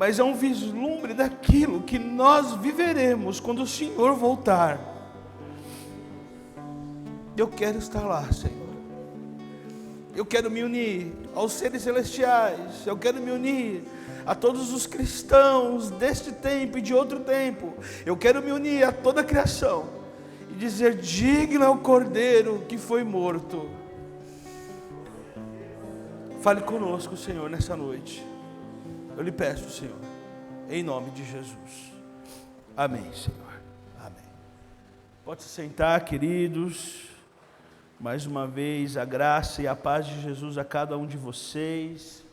mas é um vislumbre daquilo que nós viveremos quando o Senhor voltar. Eu quero estar lá, Senhor. Eu quero me unir aos seres celestiais. Eu quero me unir a todos os cristãos deste tempo e de outro tempo. Eu quero me unir a toda a criação e dizer: digno é o Cordeiro que foi morto. Fale conosco, Senhor, nessa noite. Eu lhe peço, Senhor, em nome de Jesus. Amém, Senhor. Amém. Pode se sentar, queridos. Mais uma vez, a graça e a paz de Jesus a cada um de vocês.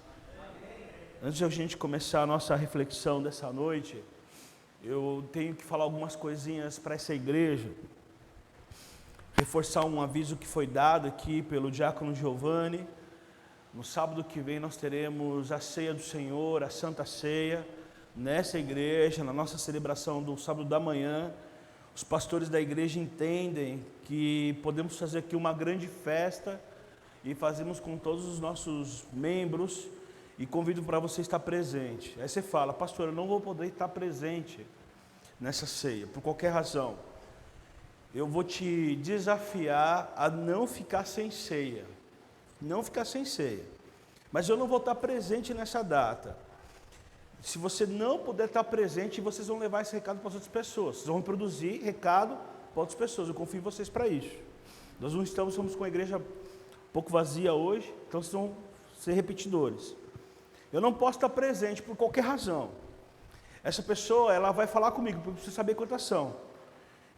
Antes de a gente começar a nossa reflexão dessa noite, eu tenho que falar algumas coisinhas para essa igreja. Reforçar um aviso que foi dado aqui pelo diácono Giovanni. No sábado que vem nós teremos a ceia do Senhor, a Santa Ceia, nessa igreja, na nossa celebração do sábado da manhã. Os pastores da igreja entendem que podemos fazer aqui uma grande festa e fazemos com todos os nossos membros, e convido para você estar presente. Aí você fala: pastor, eu não vou poder estar presente nessa ceia, por qualquer razão. Eu vou te desafiar a não ficar sem ceia. Não ficar sem ceia. Mas eu não vou estar presente nessa data. Se você não puder estar presente, vocês vão levar esse recado para as outras pessoas. Vocês vão produzir recado para outras pessoas. Eu confio em vocês para isso. Nós não estamos com a igreja um pouco vazia hoje, então vocês vão ser repetidores. Eu não posso estar presente por qualquer razão. Essa pessoa, ela vai falar comigo, porque eu preciso saber quantas são.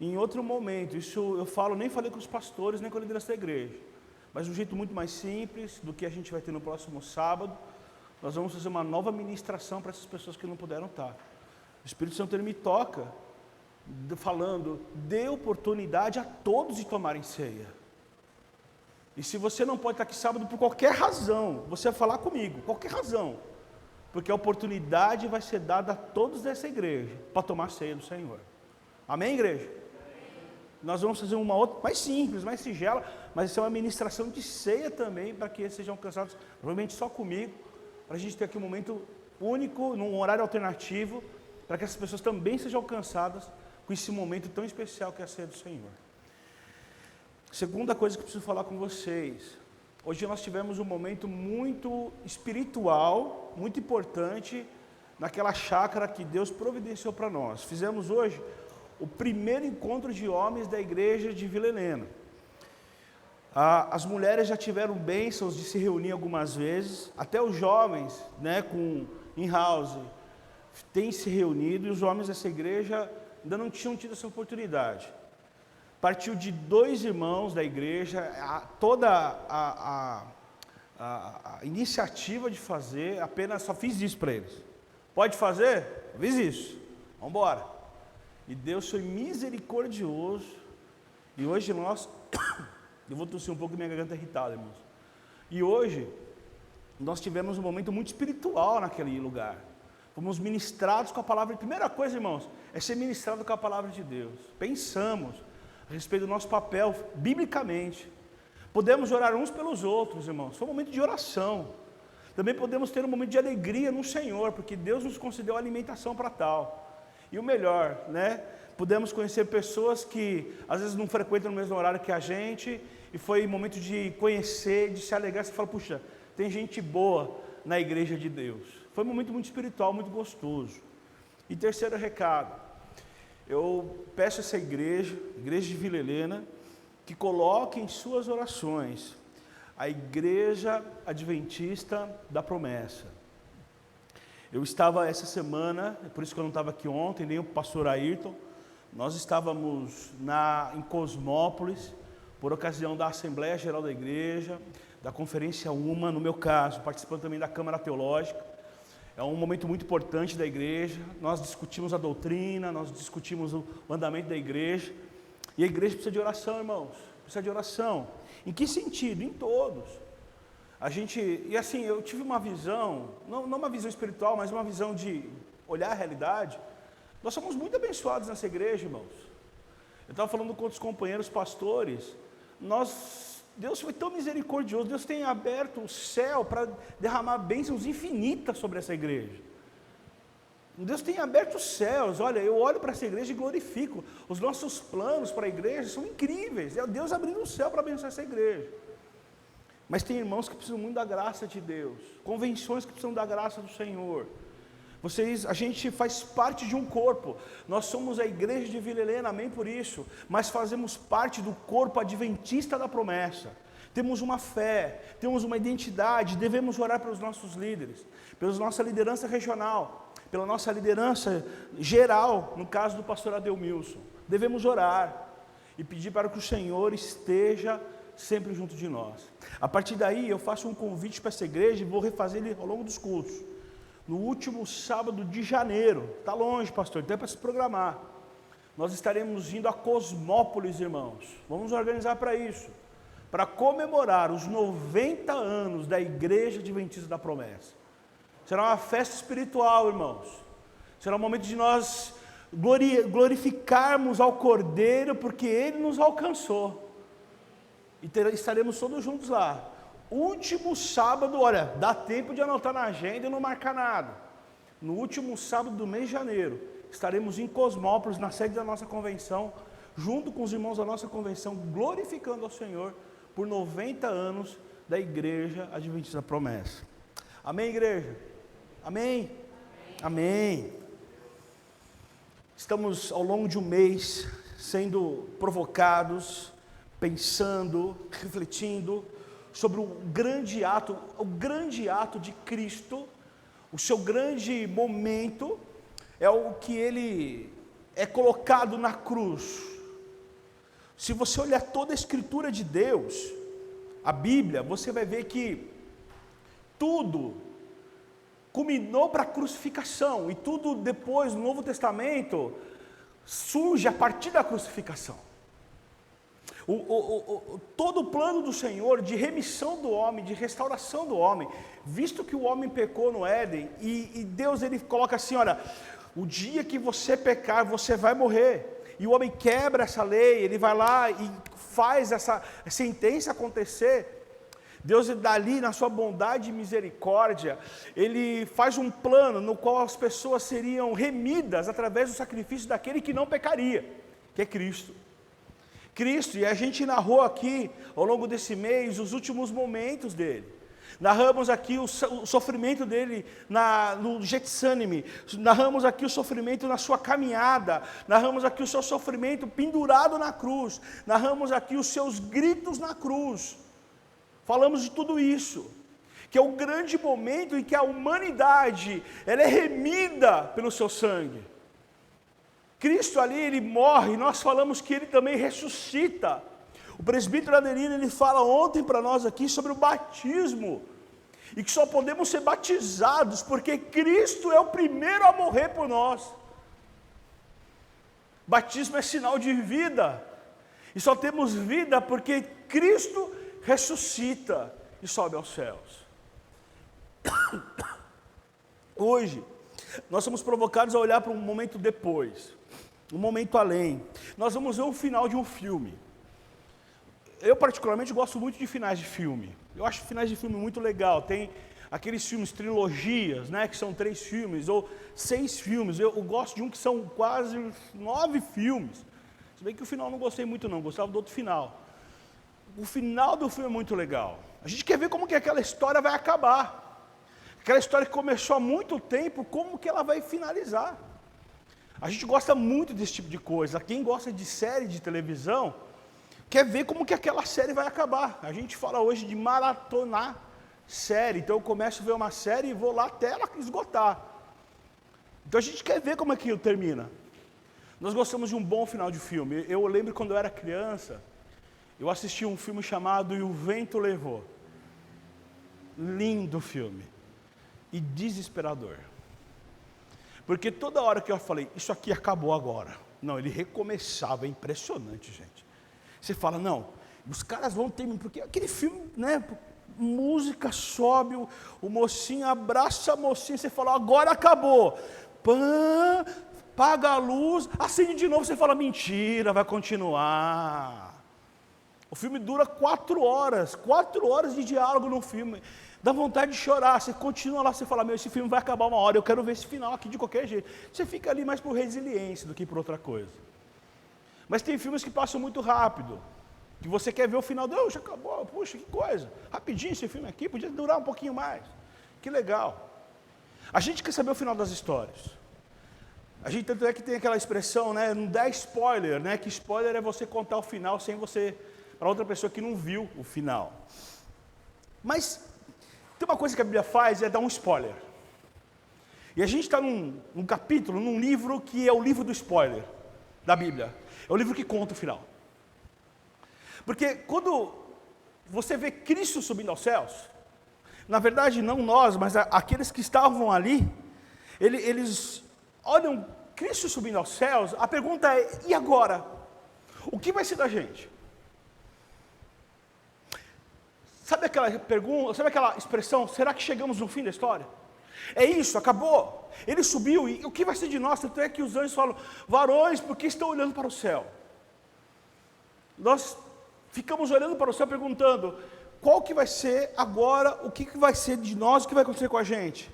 Em outro momento, isso eu falo, nem falei com os pastores, nem com a liderança da igreja. Mas de um jeito muito mais simples do que a gente vai ter no próximo sábado. Nós vamos fazer uma nova ministração para essas pessoas que não puderam estar. O Espírito Santo, ele me toca, falando: dê oportunidade a todos de tomarem ceia. E se você não pode estar aqui sábado por qualquer razão, você vai falar comigo, qualquer razão. Porque a oportunidade vai ser dada a todos dessa igreja, para tomar a ceia do Senhor. Amém, igreja? Nós vamos fazer uma outra, mais simples, mais singela, mas isso é uma ministração de ceia também, para que eles sejam alcançados, provavelmente só comigo, para a gente ter aqui um momento único, num horário alternativo, para que essas pessoas também sejam alcançadas com esse momento tão especial que é a ceia do Senhor. Segunda coisa que eu preciso falar com vocês: hoje nós tivemos um momento muito espiritual, muito importante, naquela chácara que Deus providenciou para nós. Fizemos hoje o primeiro encontro de homens da igreja de Vila Helena. As mulheres já tiveram bênçãos de se reunir algumas vezes, até os jovens, né, com in-house, têm se reunido, e os homens dessa igreja ainda não tinham tido essa oportunidade. Partiu de 2 irmãos da igreja, toda a iniciativa de fazer, apenas só fiz isso para eles. Pode fazer? Fiz isso. Vamos embora. E Deus foi misericordioso, e hoje nós... Eu vou tossir um pouco, minha garganta irritada, irmãos. E hoje, nós tivemos um momento muito espiritual naquele lugar. Fomos ministrados com a palavra. A primeira coisa, irmãos, é ser ministrado com a palavra de Deus. Pensamos a respeito do nosso papel, biblicamente. Podemos orar uns pelos outros, irmãos. Foi um momento de oração. Também podemos ter um momento de alegria no Senhor, porque Deus nos concedeu alimentação para tal. E o melhor, né? Pudemos conhecer pessoas que às vezes não frequentam no mesmo horário que a gente, e foi um momento de conhecer, de se alegrar. Você fala: puxa, tem gente boa na igreja de Deus. Foi um momento muito espiritual, muito gostoso. E terceiro recado: eu peço a essa igreja de Vila Helena, que coloque em suas orações a Igreja Adventista da Promessa. Eu estava essa semana, por isso que eu não estava aqui ontem, nem o pastor Ayrton. Nós estávamos em Cosmópolis, por ocasião da Assembleia Geral da Igreja, da Conferência UMA, no meu caso, participando também da Câmara Teológica. É um momento muito importante da igreja. Nós discutimos a doutrina, nós discutimos o andamento da igreja. E a igreja precisa de oração, irmãos. Precisa de oração. Em que sentido? Em todos. E assim, eu tive uma visão, não uma visão espiritual, mas uma visão de olhar a realidade. Nós somos muito abençoados nessa igreja, irmãos. Eu estava falando com outros companheiros pastores. Deus foi tão misericordioso, Deus tem aberto o céu para derramar bênçãos infinitas sobre essa igreja. Deus tem aberto os céus. Olha, eu olho para essa igreja e glorifico. Os nossos planos para a igreja são incríveis. É Deus abrindo o céu para abençoar essa igreja. Mas tem irmãos que precisam muito da graça de Deus, convenções que precisam da graça do Senhor. A gente faz parte de um corpo. Nós somos a igreja de Vila Helena, amém por isso. Mas fazemos parte do corpo adventista da promessa. Temos uma fé, temos uma identidade. Devemos orar pelos nossos líderes, pela nossa liderança regional, pela nossa liderança geral, no caso do pastor Adelmilson. Devemos orar e pedir para que o Senhor esteja sempre junto de nós. A partir daí eu faço um convite para essa igreja e vou refazer ele ao longo dos cultos. No último sábado de janeiro, está longe, pastor, então é para se programar. Nós estaremos indo a Cosmópolis, irmãos. Vamos organizar para isso, para comemorar os 90 anos da Igreja Adventista da Promessa. Será uma festa espiritual, irmãos. Será um momento de nós glorificarmos ao Cordeiro, porque Ele nos alcançou. E estaremos todos juntos lá. Último sábado, olha, dá tempo de anotar na agenda e não marcar nada. No último sábado do mês de janeiro, estaremos em Cosmópolis, na sede da nossa convenção, junto com os irmãos da nossa convenção, glorificando ao Senhor por 90 anos da Igreja Adventista da Promessa. Amém, igreja? Amém? Amém. Estamos ao longo de um mês sendo provocados, pensando, refletindo sobre o grande ato de Cristo. O seu grande momento é o que ele é colocado na cruz. Se você olhar toda a escritura de Deus, a Bíblia, você vai ver que tudo culminou para a crucificação, e tudo depois no Novo Testamento surge a partir da crucificação. Todo o plano do Senhor de remissão do homem, de restauração do homem, visto que o homem pecou no Éden, e Deus ele coloca assim, olha, o dia que você pecar, você vai morrer, e o homem quebra essa lei, ele vai lá e faz essa sentença acontecer. Deus dali, na sua bondade e misericórdia, Ele faz um plano no qual as pessoas seriam remidas através do sacrifício daquele que não pecaria, que é Cristo. E a gente narrou aqui, ao longo desse mês, os últimos momentos dele. Narramos aqui o sofrimento dele no Getsêmani, narramos aqui o sofrimento na sua caminhada, narramos aqui o seu sofrimento pendurado na cruz, narramos aqui os seus gritos na cruz. Falamos de tudo isso, que é o grande momento em que a humanidade ela é remida pelo seu sangue. Cristo ali, ele morre, nós falamos que ele também ressuscita. O presbítero Adelino, ele fala ontem para nós aqui sobre o batismo, e que só podemos ser batizados porque Cristo é o primeiro a morrer por nós. Batismo é sinal de vida, e só temos vida porque Cristo ressuscita e sobe aos céus. Hoje, nós somos provocados a olhar para um momento depois, um momento além. Nós vamos ver o final de um filme. Eu particularmente gosto muito de finais de filme. Eu acho finais de filme muito legal. Tem aqueles filmes, trilogias, né, que são 3 filmes ou 6 filmes. Eu gosto de um que são quase 9 filmes. Se bem que o final eu não gostei muito não, gostava do outro final. O final do filme é muito legal. A gente quer ver como que aquela história vai acabar. Aquela história que começou há muito tempo, como que ela vai finalizar. A gente gosta muito desse tipo de coisa. Quem gosta de série de televisão, quer ver como que aquela série vai acabar. A gente fala hoje de maratonar série. Então eu começo a ver uma série e vou lá até ela esgotar. Então a gente quer ver como aquilo termina. Nós gostamos de um bom final de filme. Eu lembro quando eu era criança, eu assisti um filme chamado E o Vento Levou. Lindo filme. E desesperador. Porque toda hora que eu falei, isso aqui acabou agora. Não, ele recomeçava, é impressionante, gente. Você fala, não, os caras vão terminar, porque aquele filme, né, música sobe, o mocinho abraça a mocinha, você fala, agora acabou. Pã, paga a luz, acende de novo, você fala, mentira, vai continuar. O filme dura 4 horas de diálogo no filme. Dá vontade de chorar, você continua lá, você fala, meu, esse filme vai acabar uma hora, eu quero ver esse final aqui de qualquer jeito. Você fica ali mais por resiliência do que por outra coisa. Mas tem filmes que passam muito rápido, que você quer ver o final, Deus, já acabou, puxa, que coisa, rapidinho esse filme aqui, podia durar um pouquinho mais. Que legal. A gente quer saber o final das histórias. A gente tanto é que tem aquela expressão, né, não dá spoiler, né, que spoiler é você contar o final sem você, para outra pessoa que não viu o final. Mas tem uma coisa que a Bíblia faz, é dar um spoiler. E a gente está num capítulo, num livro que é o livro do spoiler da Bíblia. É o livro que conta o final. Porque quando você vê Cristo subindo aos céus, na verdade não nós, mas aqueles que estavam ali, eles olham Cristo subindo aos céus, a pergunta é, e agora? O que vai ser da gente? Sabe aquela pergunta, sabe aquela expressão, será que chegamos no fim da história? É isso, acabou. Ele subiu, e o que vai ser de nós? Tanto é que os anjos falam, varões, por que estão olhando para o céu? Nós ficamos olhando para o céu perguntando, qual que vai ser agora, o que vai ser de nós, o que vai acontecer com a gente?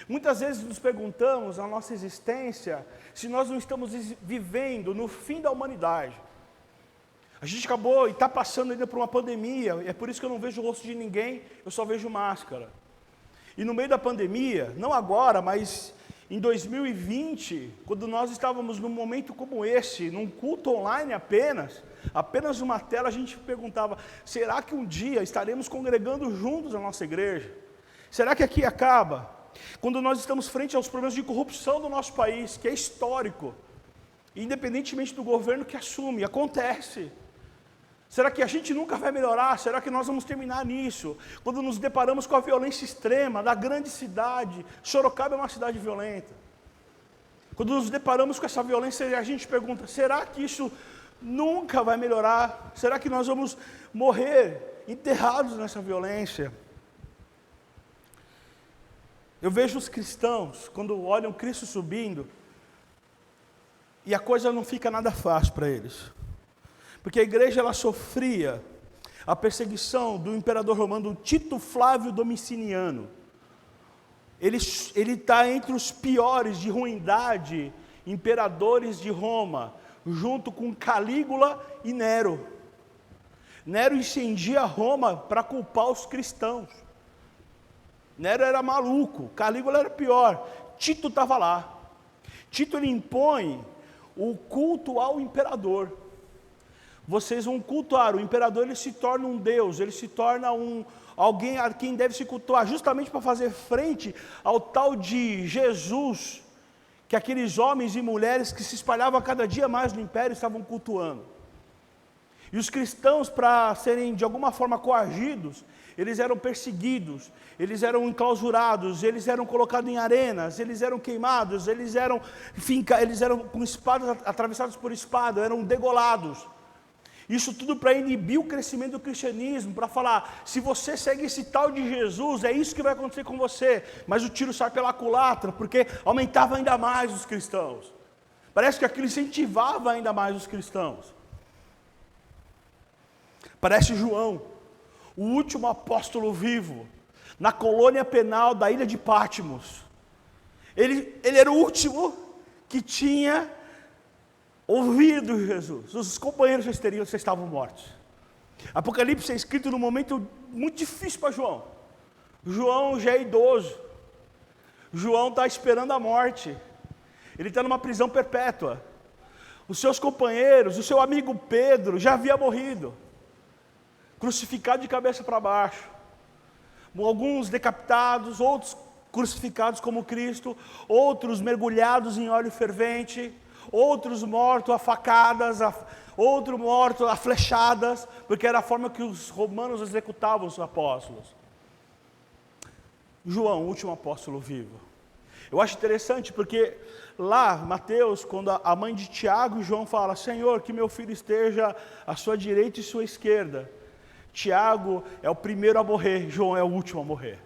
Muitas vezes nos perguntamos, na nossa existência, se nós não estamos vivendo no fim da humanidade. A gente acabou e está passando ainda por uma pandemia, é por isso que eu não vejo o rosto de ninguém, eu só vejo máscara. E no meio da pandemia, não agora, mas em 2020, quando nós estávamos num momento como esse, num culto online apenas uma tela, a gente perguntava, será que um dia estaremos congregando juntos na nossa igreja? Será que aqui acaba? Quando nós estamos frente aos problemas de corrupção do nosso país, que é histórico, independentemente do governo que assume, acontece. Será que a gente nunca vai melhorar? Será que nós vamos terminar nisso? Quando nos deparamos com a violência extrema da grande cidade, Sorocaba é uma cidade violenta. Quando nos deparamos com essa violência, a gente pergunta, será que isso nunca vai melhorar? Será que nós vamos morrer enterrados nessa violência? Eu vejo os cristãos, quando olham Cristo subindo, e a coisa não fica nada fácil para eles. Porque a igreja ela sofria a perseguição do imperador romano Tito Flávio Domiciliano. Ele está entre os piores de ruindade imperadores de Roma, junto com Calígula e Nero. Nero incendia Roma para culpar os cristãos. Nero era maluco, Calígula era pior, Tito estava lá. Tito ele impõe o culto ao imperador. Vocês vão cultuar, o imperador ele se torna um deus, ele se torna alguém a quem deve se cultuar, justamente para fazer frente ao tal de Jesus, que aqueles homens e mulheres que se espalhavam a cada dia mais no império estavam cultuando. E os cristãos, para serem de alguma forma coagidos, eles eram perseguidos, eles eram enclausurados, eles eram colocados em arenas, eles eram queimados, eles eram com espadas atravessados por espada, eram degolados. Isso tudo para inibir o crescimento do cristianismo, para falar, se você segue esse tal de Jesus, é isso que vai acontecer com você. Mas o tiro sai pela culatra, porque aumentava ainda mais os cristãos. Parece que aquilo incentivava ainda mais os cristãos. Parece João, o último apóstolo vivo, na colônia penal da ilha de Patmos. Ele era o último que tinha ouvido Jesus. Os companheiros já estavam mortos. Apocalipse é escrito num momento muito difícil para João. João já é idoso. João está esperando a morte. Ele está numa prisão perpétua. Os seus companheiros, o seu amigo Pedro já havia morrido, crucificado de cabeça para baixo. Alguns decapitados, outros crucificados como Cristo, outros mergulhados em óleo fervente, outros mortos a facadas, outros mortos a flechadas, porque era a forma que os romanos executavam os apóstolos. João, o último apóstolo vivo. Eu acho interessante porque lá, Mateus, quando a mãe de Tiago e João fala, Senhor, que meu filho esteja à sua direita e sua esquerda. Tiago é o primeiro a morrer, João é o último a morrer.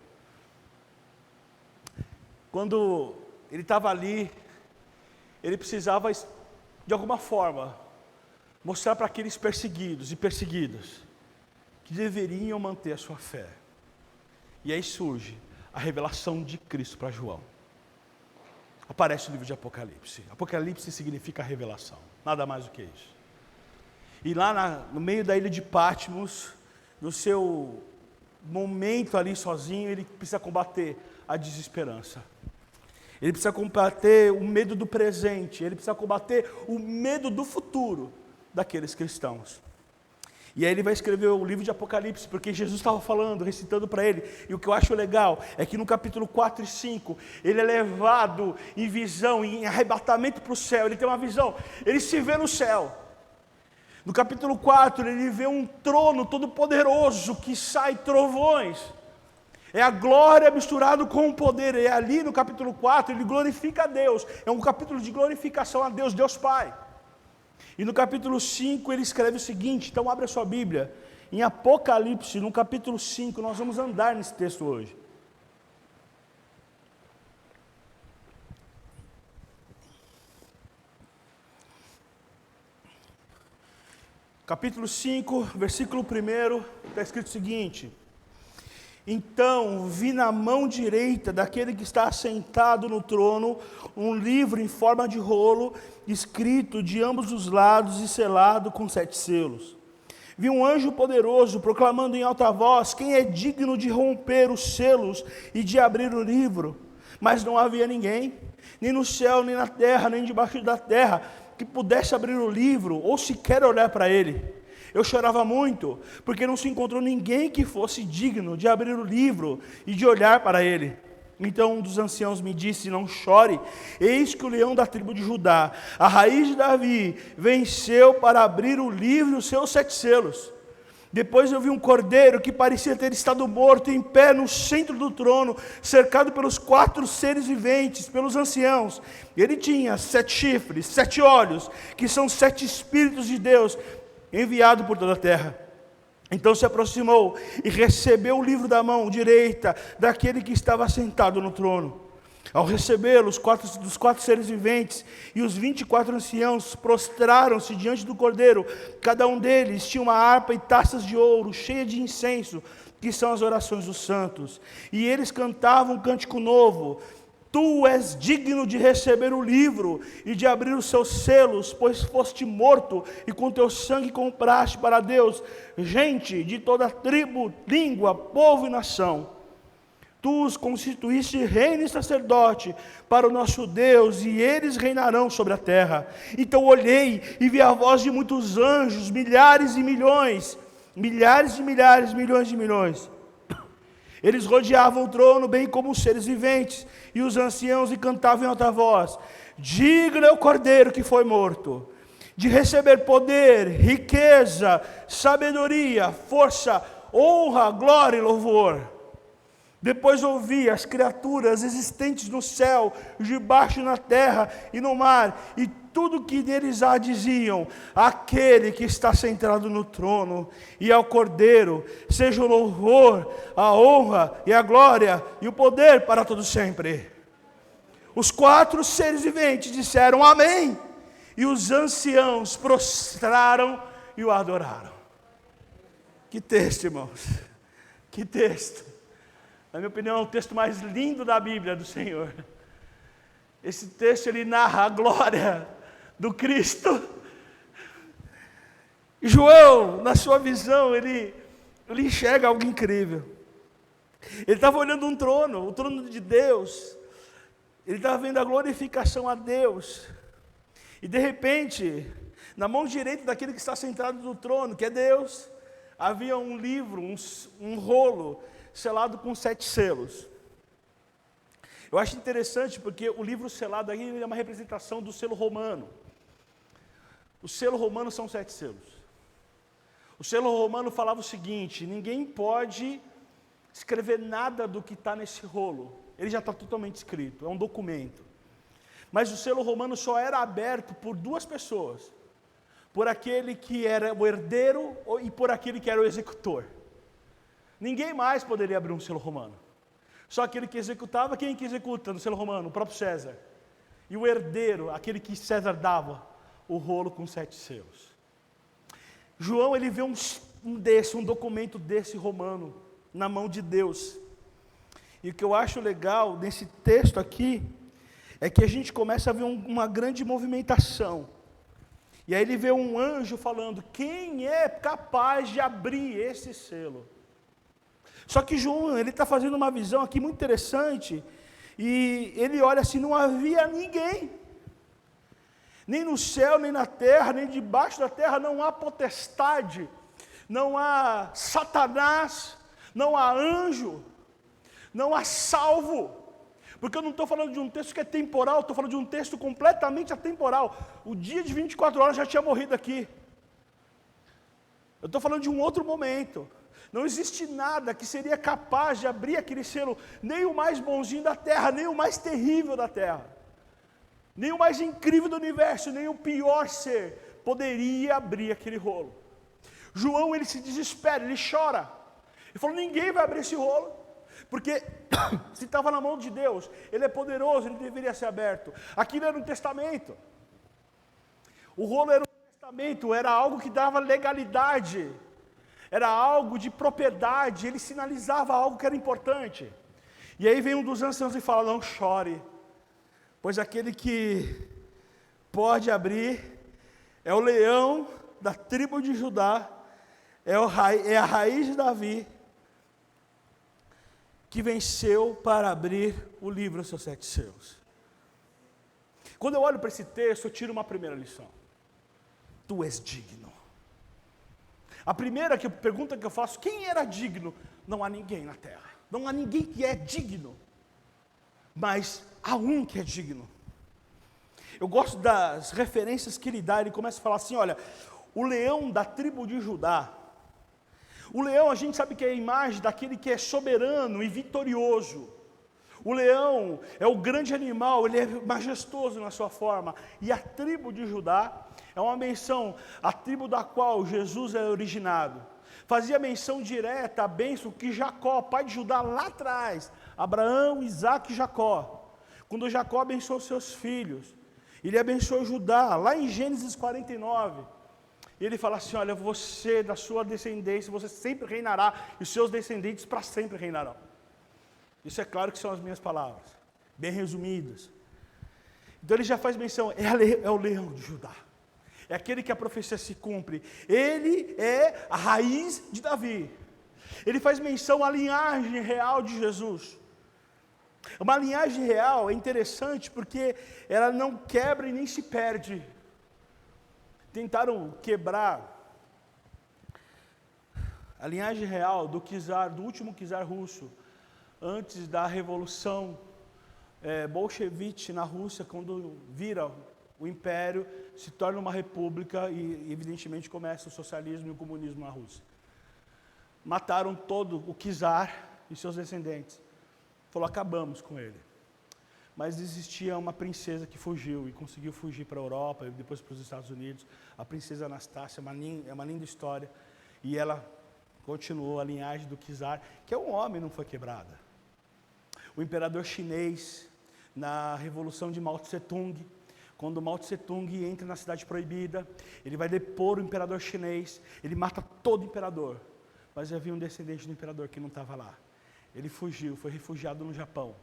Quando ele estava ali, ele precisava, de alguma forma, mostrar para aqueles perseguidos e perseguidas que deveriam manter a sua fé. E aí surge a revelação de Cristo para João. Aparece o livro de Apocalipse. Apocalipse significa revelação, nada mais do que isso. E lá no meio da ilha de Patmos, no seu momento ali sozinho, ele precisa combater a desesperança. Ele precisa combater o medo do presente, ele precisa combater o medo do futuro daqueles cristãos. E aí ele vai escrever o livro de Apocalipse, porque Jesus estava falando, recitando para ele. E o que eu acho legal é que no capítulo 4 e 5, ele é levado em visão, em arrebatamento para o céu. Ele tem uma visão, ele se vê no céu. No capítulo 4, ele vê um trono todo poderoso, que sai trovões. É a glória misturado com o poder. E ali no capítulo 4, ele glorifica a Deus. É um capítulo de glorificação a Deus, Deus Pai. E no capítulo 5 ele escreve o seguinte, então abre a sua Bíblia, em Apocalipse, no capítulo 5, nós vamos andar nesse texto hoje. Capítulo 5, versículo 1, está escrito o seguinte: então vi na mão direita daquele que está assentado no trono um livro em forma de rolo, escrito de ambos os lados e selado com 7 selos. Vi um anjo poderoso proclamando em alta voz: quem é digno de romper os selos e de abrir o livro? Mas não havia ninguém, nem no céu, nem na terra, nem debaixo da terra, que pudesse abrir o livro ou sequer olhar para ele. Eu chorava muito, porque não se encontrou ninguém que fosse digno de abrir o livro e de olhar para ele. Então um dos anciãos me disse: não chore, eis que o leão da tribo de Judá, a raiz de Davi, venceu para abrir o livro e os seus 7 selos. Depois eu vi um cordeiro que parecia ter estado morto em pé no centro do trono, cercado pelos 4 seres viventes, pelos anciãos. Ele tinha 7 chifres, 7 olhos, que são 7 espíritos de Deus, enviado por toda a terra. Então se aproximou e recebeu o livro da mão direita daquele que estava sentado no trono. Ao recebê-lo, os 4 seres viventes e os 24 anciãos prostraram-se diante do cordeiro. Cada um deles tinha uma harpa e taças de ouro cheia de incenso, que são as orações dos santos. E eles cantavam um cântico novo: tu és digno de receber o livro e de abrir os seus selos, pois foste morto e com teu sangue compraste para Deus gente de toda tribo, língua, povo e nação. Tu os constituíste reino e sacerdote para o nosso Deus, e eles reinarão sobre a terra. Então olhei e vi a voz de muitos anjos, milhares e milhões, milhares de milhares, milhões de milhões. Eles rodeavam o trono, bem como os seres viventes, e os anciãos, e cantavam em alta voz: digno é o cordeiro que foi morto, de receber poder, riqueza, sabedoria, força, honra, glória e louvor. Depois ouvi as criaturas existentes no céu, debaixo na terra e no mar, e tudo que neles há diziam: aquele que está sentado no trono e ao Cordeiro, seja o louvor, a honra e a glória e o poder para todo sempre. Os 4 seres viventes disseram amém, e os anciãos prostraram e o adoraram. Que texto, irmãos, que texto. Na minha opinião, é o texto mais lindo da Bíblia do Senhor. Esse texto, ele narra a glória do Cristo. João, na sua visão, ele enxerga algo incrível. Ele estava olhando um trono, o trono de Deus. Ele estava vendo a glorificação a Deus. E de repente, na mão direita daquele que está sentado no trono, que é Deus, havia um livro, um rolo, selado com 7 selos. Eu acho interessante porque o livro selado aí é uma representação do selo romano. O selo romano são 7 selos. O selo romano falava o seguinte: ninguém pode escrever nada do que está nesse rolo. Ele já está totalmente escrito, é um documento. Mas o selo romano só era aberto por 2 pessoas: por aquele que era o herdeiro e por aquele que era o executor. Ninguém mais poderia abrir um selo romano. Só aquele que executava. Quem que executa no selo romano? O próprio César. E o herdeiro, aquele que César dava o rolo com 7 selos. João, ele vê um documento desse romano na mão de Deus. E o que eu acho legal nesse texto aqui, é que a gente começa a ver uma grande movimentação. E aí ele vê um anjo falando, quem é capaz de abrir esse selo? Só que João, ele está fazendo uma visão aqui muito interessante, e ele olha assim, não havia ninguém, nem no céu, nem na terra, nem debaixo da terra, não há potestade, não há Satanás, não há anjo, não há salvo, porque eu não estou falando de um texto que é temporal, estou falando de um texto completamente atemporal. O dia de 24 horas já tinha morrido aqui. Eu estou falando de um outro momento. Não existe nada que seria capaz de abrir aquele selo, nem o mais bonzinho da terra, nem o mais terrível da terra, nem o mais incrível do universo, nem o pior ser poderia abrir aquele rolo. João, ele se desespera, ele chora. Ele falou, ninguém vai abrir esse rolo, porque se estava na mão de Deus, ele é poderoso, ele deveria ser aberto. Aquilo era um testamento. O rolo era um testamento, era algo que dava legalidade, era algo de propriedade, ele sinalizava algo que era importante. E aí vem um dos anciãos e fala, não chore, pois aquele que pode abrir é o leão da tribo de Judá, é a raiz de Davi, que venceu para abrir o livro dos seus 7 selos. Quando eu olho para esse texto, eu tiro uma primeira lição. Tu és digno. A primeira pergunta que eu faço, quem era digno? Não há ninguém na terra. Não há ninguém que é digno. Mas há um que é digno. Eu gosto das referências que ele dá. Ele começa a falar assim, olha, o leão da tribo de Judá. O leão, a gente sabe que é a imagem daquele que é soberano e vitorioso. O leão é o grande animal, ele é majestoso na sua forma. E a tribo de Judá é uma menção, a tribo da qual Jesus é originado. Fazia menção direta à bênção que Jacó, pai de Judá, lá atrás, Abraão, Isaac e Jacó. Quando Jacó abençoou seus filhos, ele abençoou Judá, lá em Gênesis 49. E ele fala assim, olha, você, da sua descendência, você sempre reinará, e os seus descendentes para sempre reinarão. Isso é claro que são as minhas palavras, bem resumidas. Então ele já faz menção, é o leão de Judá. É aquele que a profecia se cumpre. Ele é a raiz de Davi. Ele faz menção à linhagem real de Jesus. Uma linhagem real é interessante porque ela não quebra e nem se perde. Tentaram quebrar a linhagem real do último czar russo, antes da revolução bolchevique na Rússia, quando vira o império, se torna uma república e evidentemente começa o socialismo e o comunismo na Rússia. Mataram todo o czar e seus descendentes. Falou, acabamos com ele. Mas existia uma princesa que fugiu e conseguiu fugir para a Europa e depois para os Estados Unidos. A princesa Anastácia, é uma linda história. E ela continuou a linhagem do czar, que é um homem, não foi quebrada. O imperador chinês, na revolução de Mao Tse-tung, quando Mao Tse-tung entra na cidade proibida, ele vai depor o imperador chinês, ele mata todo o imperador. Mas havia um descendente do imperador que não estava lá. Ele fugiu, foi refugiado no Japão.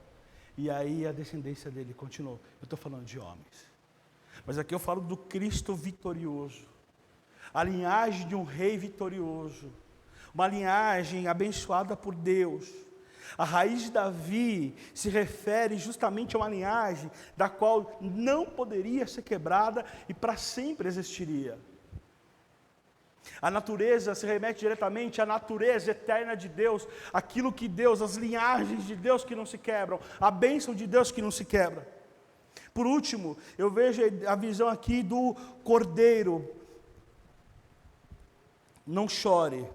E aí a descendência dele continuou. Eu estou falando de homens. Mas aqui eu falo do Cristo vitorioso. A linhagem de um rei vitorioso. Uma linhagem abençoada por Deus. A raiz de Davi se refere justamente a uma linhagem da qual não poderia ser quebrada e para sempre existiria. A natureza se remete diretamente à natureza eterna de Deus, aquilo que Deus, as linhagens de Deus que não se quebram, a bênção de Deus que não se quebra. Por último, eu vejo a visão aqui do cordeiro. Não chore.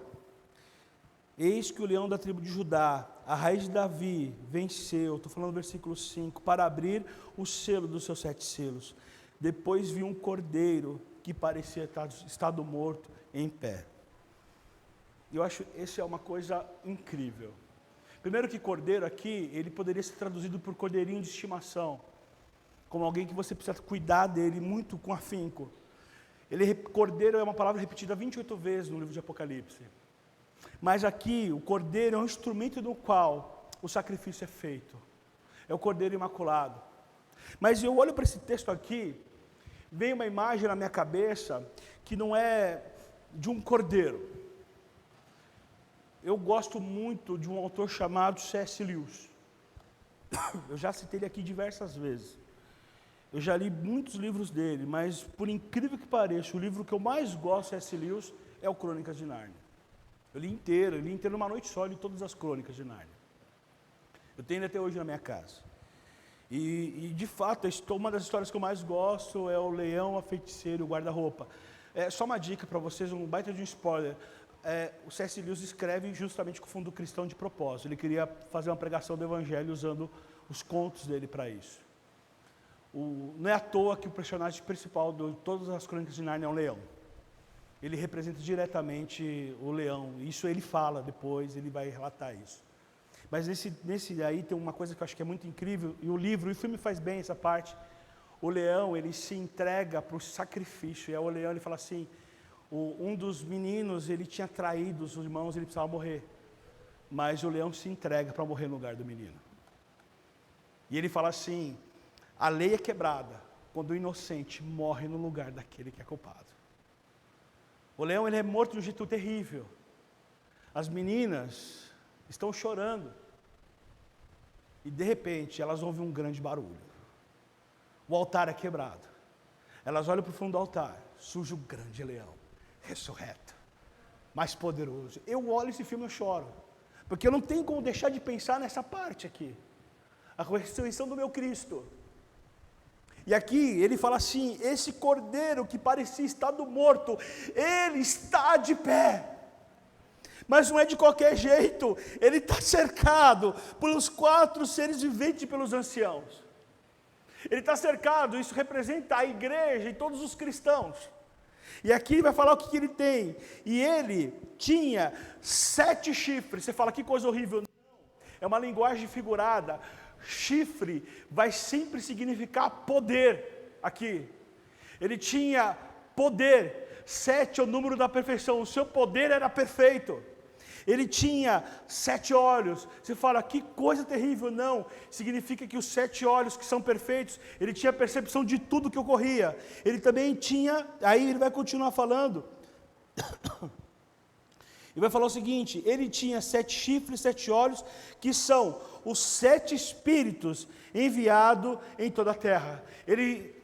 Eis que o leão da tribo de Judá, a raiz de Davi, venceu, estou falando do versículo 5, para abrir o selo dos seus 7 selos. Depois vi um cordeiro que parecia estar estado morto em pé. Eu acho que essa é uma coisa incrível. Primeiro que cordeiro aqui, ele poderia ser traduzido por cordeirinho de estimação, como alguém que você precisa cuidar dele muito com afinco. Cordeiro é uma palavra repetida 28 vezes no livro de Apocalipse. Mas aqui, o cordeiro é um instrumento no qual o sacrifício é feito. É o Cordeiro Imaculado. Mas eu olho para esse texto aqui, vem uma imagem na minha cabeça que não é de um cordeiro. Eu gosto muito de um autor chamado C.S. Lewis. Eu já citei ele aqui diversas vezes. Eu já li muitos livros dele, mas por incrível que pareça, o livro que eu mais gosto de C.S. Lewis é o Crônicas de Nárnia. Eu li inteiro numa noite só, li todas as Crônicas de Nárnia. Eu tenho ele até hoje na minha casa. E de fato, uma das histórias que eu mais gosto é o Leão, a Feiticeira e o Guarda-Roupa. Só uma dica para vocês, um baita de um spoiler. O C.S. Lewis escreve justamente com o fundo cristão de propósito. Ele queria fazer uma pregação do Evangelho usando os contos dele para isso. Não é à toa que o personagem principal de todas as Crônicas de Nárnia é um leão. Ele representa diretamente o leão. Isso ele fala depois, ele vai relatar isso. Mas nesse aí tem uma coisa que eu acho que é muito incrível, e o filme faz bem essa parte. O leão, ele se entrega para o sacrifício, e aí o leão, ele fala assim, um dos meninos, ele tinha traído os irmãos, ele precisava morrer. Mas o leão se entrega para morrer no lugar do menino. E ele fala assim, a lei é quebrada quando o inocente morre no lugar daquele que é culpado. O leão, ele é morto de um jeito terrível. As meninas estão chorando. E de repente, elas ouvem um grande barulho. O altar é quebrado. Elas olham para o fundo do altar. Surge o grande leão, ressurreto, mais poderoso. Eu olho esse filme e eu choro. Porque eu não tenho como deixar de pensar nessa parte aqui. A ressurreição do meu Cristo. E aqui ele fala assim, esse cordeiro que parecia estar morto, ele está de pé. Mas não é de qualquer jeito, ele está cercado pelos 4 seres viventes e pelos anciãos. Ele está cercado, isso representa a igreja e todos os cristãos. E aqui ele vai falar o que ele tem. E ele tinha 7 chifres. Você fala, que coisa horrível. Não, é uma linguagem figurada. Chifre vai sempre significar poder aqui. Ele tinha poder. 7 é o número da perfeição. O seu poder era perfeito. Ele tinha 7 olhos. Você fala, que coisa terrível. Não, significa que os 7 olhos que são perfeitos, ele tinha percepção de tudo que ocorria. Ele também tinha, aí ele vai continuar falando. Ele vai falar o seguinte, ele tinha 7 chifres, 7 olhos, que são os 7 espíritos enviados em toda a terra. Ele,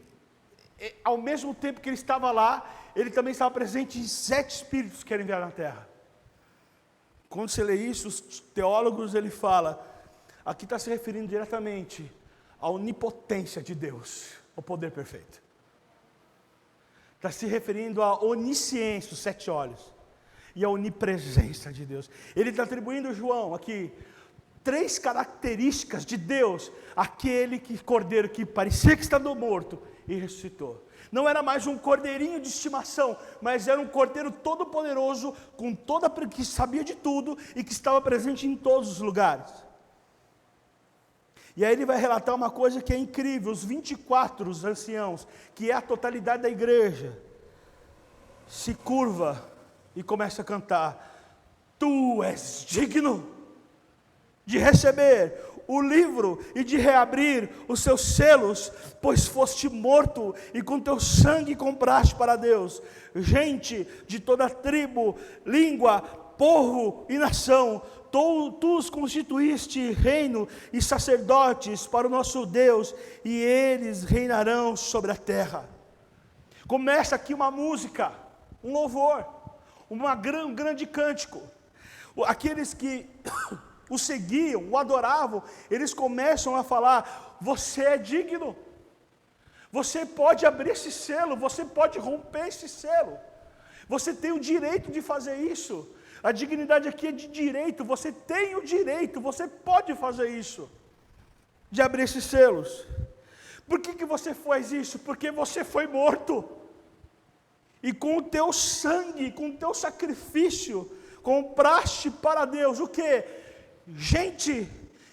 ao mesmo tempo que ele estava lá, ele também estava presente em 7 espíritos que eram enviados na terra. Quando você lê isso, os teólogos, ele fala, aqui está se referindo diretamente à onipotência de Deus, ao poder perfeito. Está se referindo à onisciência, os 7 olhos, e à onipresença de Deus. Ele está atribuindo a João aqui 3 características de Deus, aquele cordeiro que parecia que estava morto e ressuscitou. Não era mais um cordeirinho de estimação, mas era um cordeiro todo poderoso, que sabia de tudo e que estava presente em todos os lugares. E aí ele vai relatar uma coisa que é incrível, os 24 anciãos, que é a totalidade da igreja, se curva e começa a cantar, tu és digno de receber o livro e de reabrir os seus selos, pois foste morto e com teu sangue compraste para Deus gente de toda tribo, língua, povo e nação. Tu os constituíste reino e sacerdotes para o nosso Deus, e eles reinarão sobre a terra. Começa aqui uma música, um louvor, um grande cântico. Aqueles que o seguiam, o adoravam, eles começam a falar, você é digno, você pode abrir esse selo, você pode romper esse selo, você tem o direito de fazer isso, a dignidade aqui é de direito, você tem o direito, você pode fazer isso, de abrir esses selos. Por que você faz isso? Porque você foi morto, e com o teu sangue, com o teu sacrifício, compraste para Deus, o que? Gente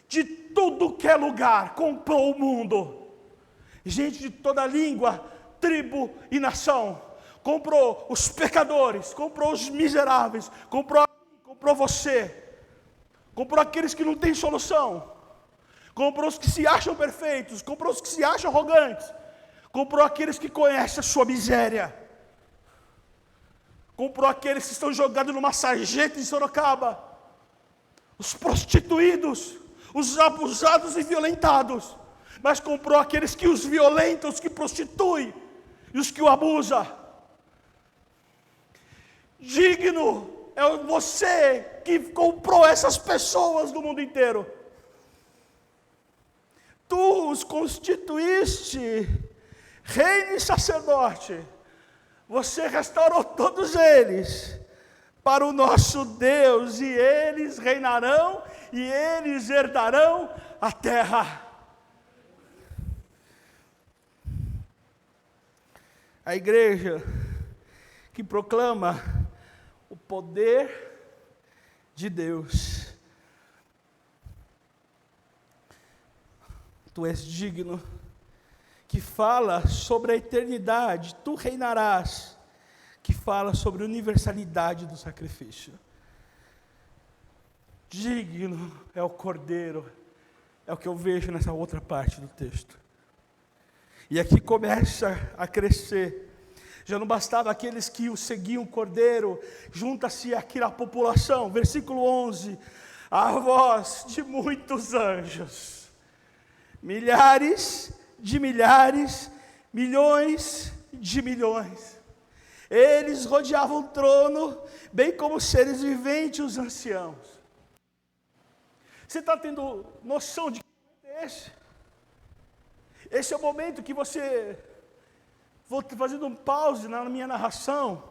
de tudo que é lugar comprou o mundo, gente de toda língua, tribo e nação, comprou os pecadores, comprou os miseráveis, comprou você, comprou aqueles que não têm solução, comprou os que se acham perfeitos, comprou os que se acham arrogantes, comprou aqueles que conhecem a sua miséria, comprou aqueles que estão jogados numa sarjeta em Sorocaba, os prostituídos, os abusados e violentados, mas comprou aqueles que os violentam, os que prostituem e os que o abusam. Digno é você que comprou essas pessoas do mundo inteiro. Tu os constituíste reino e sacerdote. Você restaurou todos eles para o nosso Deus, e eles reinarão e eles herdarão a terra. A igreja que proclama o poder de Deus. Tu és digno, que fala sobre a eternidade, tu reinarás, que fala sobre a universalidade do sacrifício. Digno é o Cordeiro, é o que eu vejo nessa outra parte do texto. E aqui começa a crescer. Já não bastava aqueles que o seguiam o Cordeiro, junta-se aqui a população, versículo 11, a voz de muitos anjos, milhares de milhares, milhões de milhões. Eles rodeavam o trono, bem como os seres viventes e os anciãos. Você está tendo noção de que é esse? Esse é o momento que você... Vou fazendo um pause na minha narração.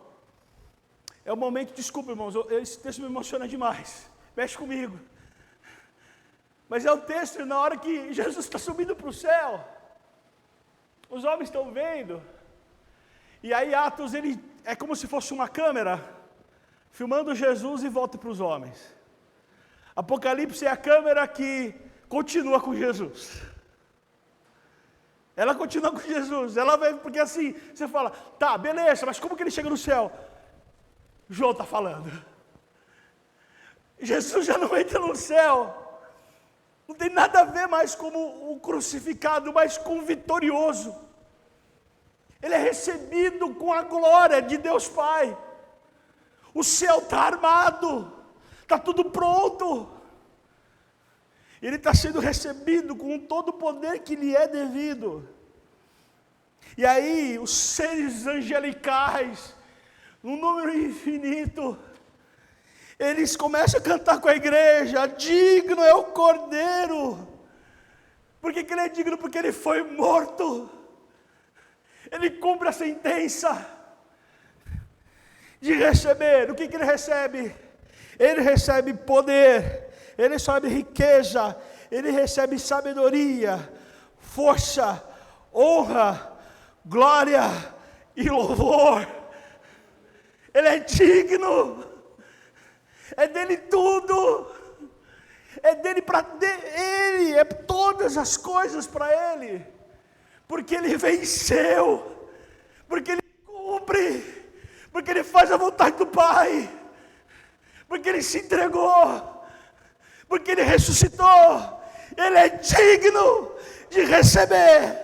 É o momento, desculpa irmãos, esse texto me emociona demais. Mexe comigo. Mas é o texto na hora que Jesus está subindo para o céu. Os homens estão vendo. E aí Atos, ele é como se fosse uma câmera, filmando Jesus e volta para os homens. Apocalipse é a câmera que continua com Jesus. Ela continua com Jesus, ela vai, porque assim, você fala, tá, beleza, mas como que ele chega no céu? João está falando. Jesus já não entra no céu, não tem nada a ver mais como o crucificado, mas com o vitorioso. Ele é recebido com a glória de Deus Pai. O céu está armado, está tudo pronto. Ele está sendo recebido com todo o poder que lhe é devido. E aí, os seres angelicais, num número infinito, eles começam a cantar com a igreja, digno é o Cordeiro. Por que ele é digno? Porque ele foi morto. Ele cumpre a sentença de receber. O que ele recebe? Ele recebe poder. Ele recebe riqueza, ele recebe sabedoria, força, honra, glória e louvor. Ele é digno, é dele tudo, é dele para ele, é todas as coisas para ele, porque ele venceu, porque ele cumpre, porque ele faz a vontade do Pai, porque ele se entregou, porque ele ressuscitou. Ele é digno de receber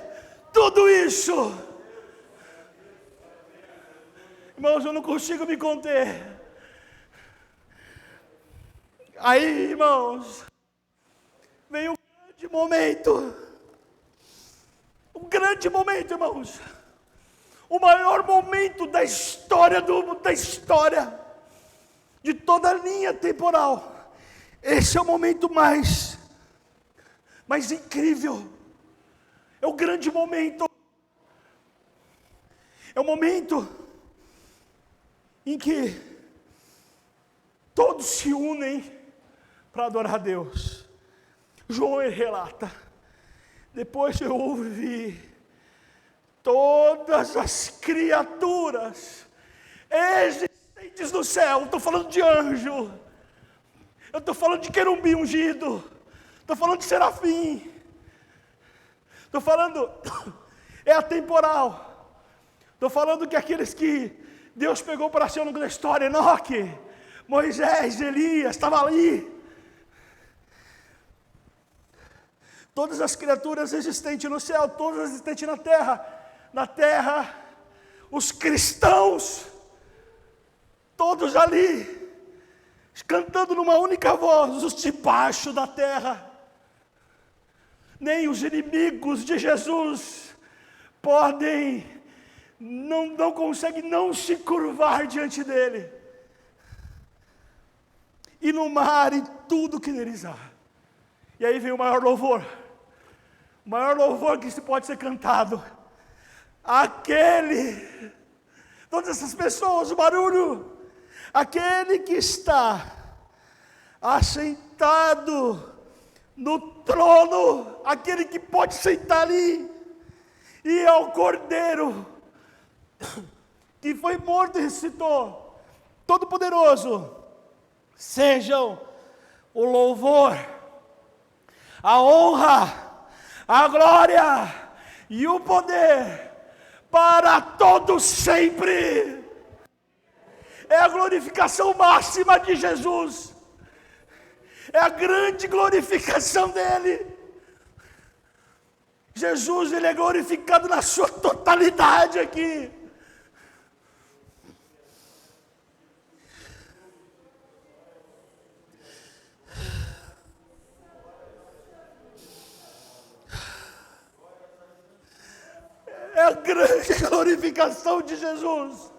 tudo isso. Irmãos, eu não consigo me conter. Aí, irmãos, vem um grande momento, irmãos, o maior momento da história de toda a linha temporal. Esse é o momento mais incrível, é o grande momento, é o momento em que todos se unem para adorar a Deus. João relata, depois eu ouvi todas as criaturas existentes no céu, estou falando de anjo, eu estou falando de querubim ungido, estou falando de serafim, estou falando, é atemporal, estou falando que aqueles que Deus pegou para si ao longo da história, Enoque, Moisés, Elias, estava ali, todas as criaturas existentes no céu, todas existentes na terra, os cristãos, todos ali, cantando numa única voz, os debaixo da terra. Nem os inimigos de Jesus não conseguem não se curvar diante dele. E no mar e tudo que neles há. E aí vem o maior louvor que se pode ser cantado. Todas essas pessoas, o barulho, aquele que está assentado no trono, aquele que pode sentar ali, e ao Cordeiro, que foi morto e ressuscitou, Todo-Poderoso, sejam o louvor, a honra, a glória e o poder para todos sempre. É a glorificação máxima de Jesus. É a grande glorificação dele. Jesus, ele é glorificado na sua totalidade aqui. É a grande glorificação de Jesus.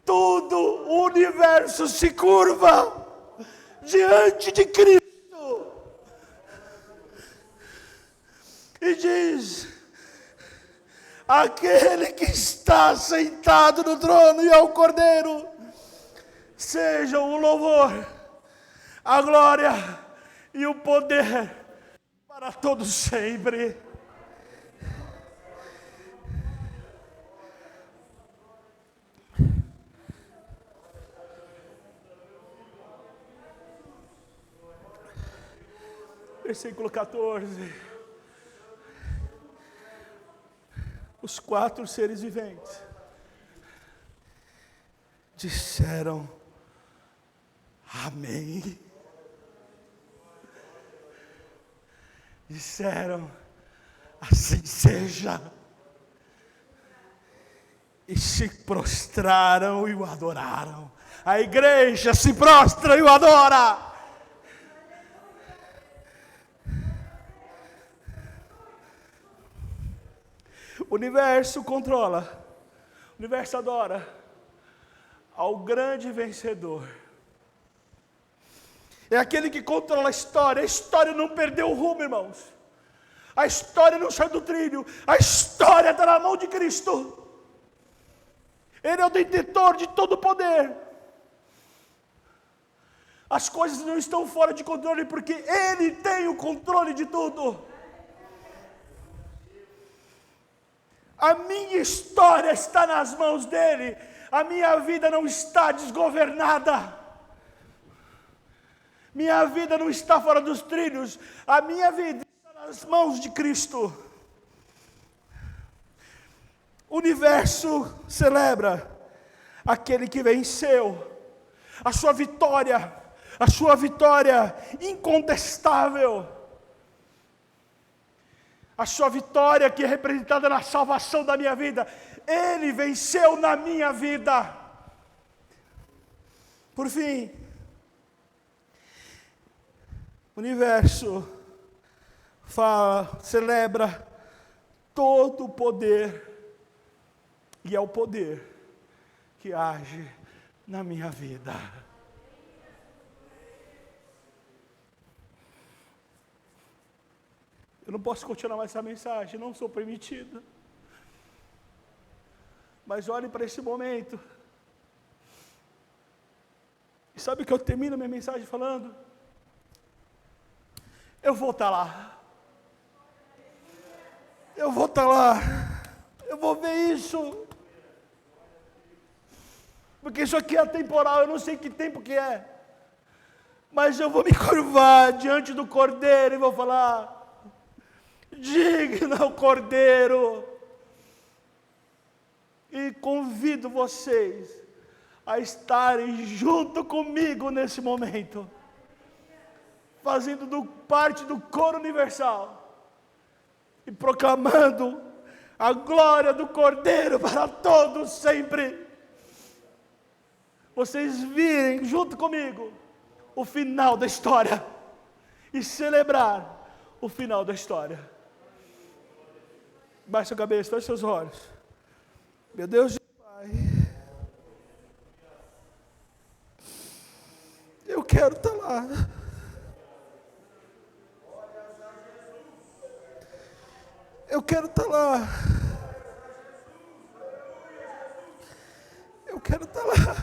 Todo o universo se curva diante de Cristo e diz: aquele que está sentado no trono e ao Cordeiro, sejam o louvor, a glória e o poder para todos sempre. Versículo 14. Os 4 seres viventes disseram amém. Disseram assim seja. E se prostraram e o adoraram. A igreja se prostra e o adora. O universo controla, o universo adora ao grande vencedor. É aquele que controla a história não perdeu o rumo, irmãos. A história não saiu do trilho, a história está na mão de Cristo. Ele é o detentor de todo o poder. As coisas não estão fora de controle porque Ele tem o controle de tudo. A minha história está nas mãos dele. A minha vida não está desgovernada. Minha vida não está fora dos trilhos. A minha vida está nas mãos de Cristo. O universo celebra aquele que venceu. A sua vitória incontestável. A sua vitória que é representada na salvação da minha vida. Ele venceu na minha vida. Por fim, o universo celebra todo o poder. E é o poder que age na minha vida. Eu não posso continuar mais essa mensagem, não sou permitido. Mas olhe para esse momento. E sabe o que eu termino minha mensagem falando? Eu vou estar lá. Eu vou estar lá. Eu vou ver isso. Porque isso aqui é atemporal, eu não sei que tempo que é. Mas eu vou me curvar diante do Cordeiro e vou falar: digno é o Cordeiro. E convido vocês a estarem junto comigo nesse momento. fazendo parte do coro universal e proclamando a glória do Cordeiro para todos sempre. Vocês virem junto comigo o final da história e celebrar o final da história. Baixe a cabeça, feche seus olhos. Meu Deus de Pai, eu quero estar lá. Eu quero estar lá. Eu quero estar lá.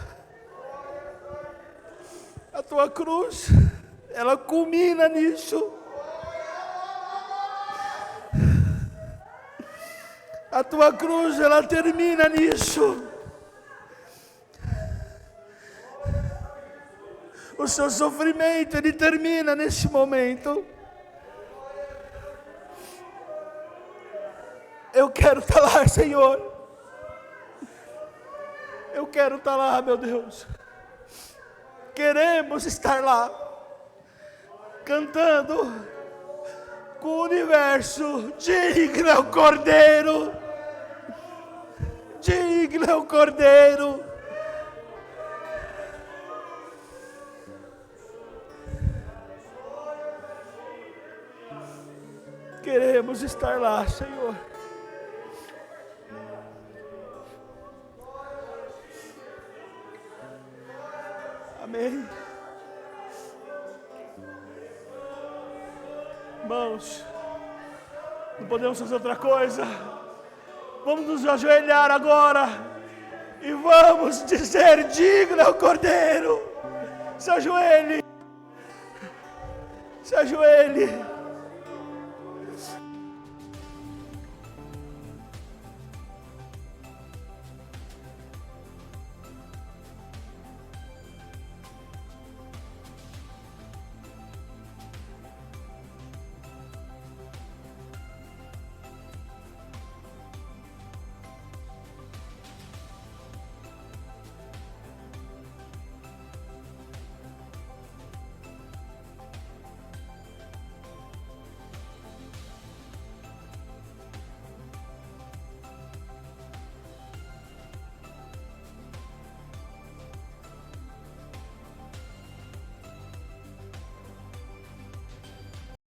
A tua cruz, ela culmina nisso. A tua cruz, ela termina nisso. O seu sofrimento, ele termina nesse momento. Eu quero estar lá, Senhor. Eu quero estar lá, meu Deus. Queremos estar lá, cantando com o universo. Digno é o Cordeiro. Digno é o Cordeiro. Queremos estar lá, Senhor. Amém. Irmãos, não podemos fazer outra coisa. Vamos nos ajoelhar agora e vamos dizer: digno é o Cordeiro. Se ajoelhe. Se ajoelhe.